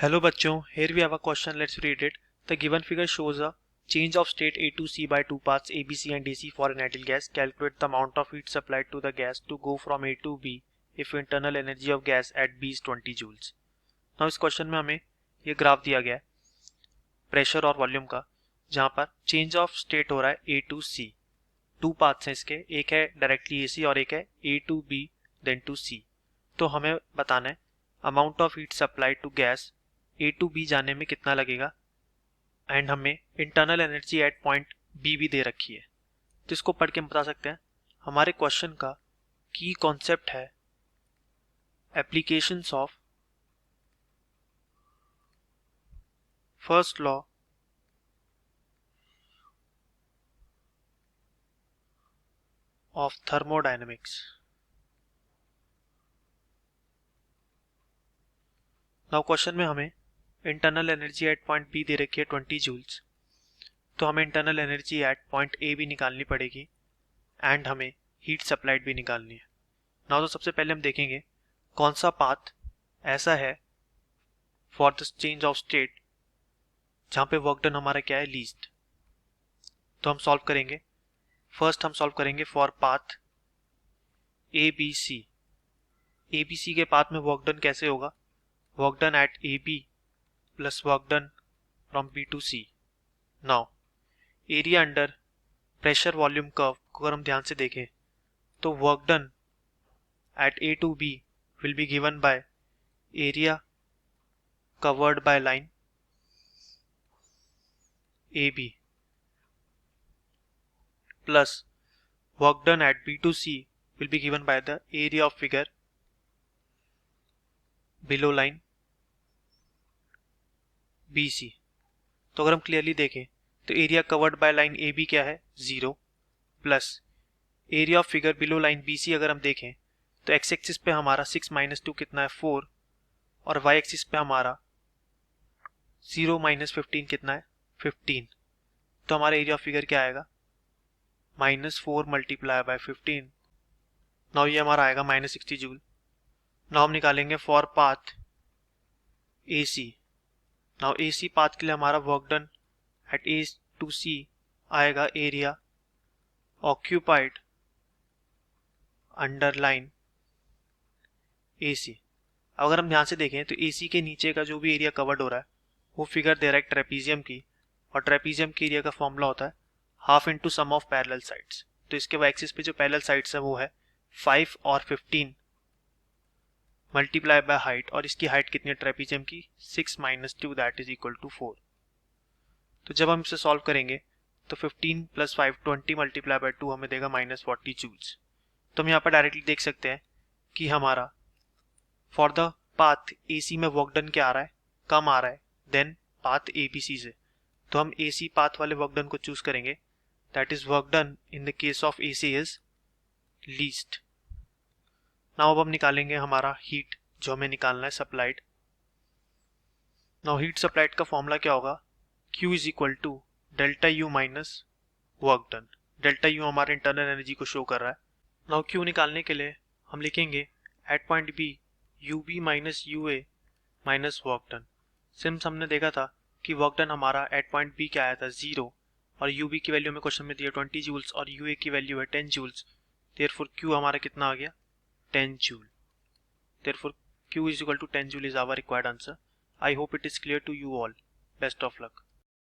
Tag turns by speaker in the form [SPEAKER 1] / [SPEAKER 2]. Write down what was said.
[SPEAKER 1] Hello bachcho, here we have a question, let's read it. The given figure shows a change of state A to C by two paths A, B, C and DC for an ideal gas. Calculate the amount of heat supplied to the gas to go from A to B if internal energy of gas at B is 20 joules. Now इस question में हमें ये graph दिया गया है pressure और volume का, जहाँ पर चेंज ऑफ स्टेट हो रहा है A to C. Two paths हैं इसके, एक है डायरेक्टली AC और एक है A to B then to C. तो हमें बताना है amount of heat supplied to gas A to B जाने में कितना लगेगा एंड हमें internal energy at point B भी दे रखी है. तो इसको पढ़ के हम बता सकते हैं हमारे क्वेश्चन का की कॉन्सेप्ट है applications of first law of thermodynamics. Now question में हमें internal energy at point B दे रखी है 20 जूल्स. तो हमें internal energy at point A भी निकालनी पड़ेगी एंड हमें हीट सप्लाइड भी निकालनी है. नाउ तो सबसे पहले हम देखेंगे कौन सा पाथ ऐसा है for the change of state जहाँ पे वर्क डन हमारा क्या है लीस्ट. तो हम सॉल्व करेंगे. फर्स्ट हम सॉल्व करेंगे for path A B C. A B C के पाथ में वर्क डन कैसे होगा, work done at A B plus work done from B to C. Now area under pressure volume curve को अगर हम ध्यान से देखें तो work done at A to B will be given by area covered by line A B plus work done at B to C will be given by the area of figure below line BC. तो अगर हम clearly देखें तो area covered by line AB क्या है 0 plus area of figure below line BC अगर हम देखें तो x एक्सिस पे हमारा 6 - 2 कितना है 4 और y एक्सिस पे हमारा 0 - 15 कितना है 15. तो हमारा एरिया ऑफ फिगर क्या आएगा -4 मल्टीप्लाई बाय 15. नाउ ये हमारा आएगा -60 जूल. नाउ हम निकालेंगे for path AC. Now AC path के लिए हमारा work done at A to C आएगा area occupied under line AC. अगर हम ध्यान से देखें तो AC के नीचे का जो भी एरिया कवर्ड हो रहा है वो फिगर दे रहा है ट्रेपीजियम की, और ट्रेपीजियम के एरिया का फॉर्मूला होता है half into sum of parallel sides. तो इसके वाई एक्सिस पे जो पैरेलल साइड्स है वो है 5 और 15 मल्टीप्लाई बाय हाइट, और इसकी हाइट कितनी है ट्रेपीजियम की 6 - 2 दैट इज इक्वल टू 4. तो जब हम इसे सॉल्व करेंगे तो 15 + 5 20 मल्टीप्लाई बाय 2 हमें देगा -40 जूल्स. तो हम यहाँ पर डायरेक्टली देख सकते हैं कि हमारा फॉर द पाथ AC में वर्क डन क्या आ रहा है कम आ रहा है देन पाथ ABC से. तो हम AC पाथ वाले वर्क डन को चूज करेंगे, that is work done in the case of AC is least. Now अब हम निकालेंगे हमारा हीट जो हमें निकालना है सप्लाइड. नाउ हीट सप्लाइड का फॉर्मूला क्या होगा Q is equal to delta U minus work done. Delta U हमारे इंटरनल एनर्जी को शो कर रहा है. नाउ Q निकालने के लिए हम लिखेंगे at point B UB minus UA minus work done. Since हमने देखा था कि वर्क डन हमारा एट पॉइंट B क्या आया था 0 और UB की वैल्यू में क्वेश्चन में दिया 20 जूल्स और UA की वैल्यू है 10 जूल्स. देयरफॉर Q हमारा कितना आ गया 10 joule. Therefore Q is equal to 10 joule is our required answer. I hope it is clear to you all. Best of luck.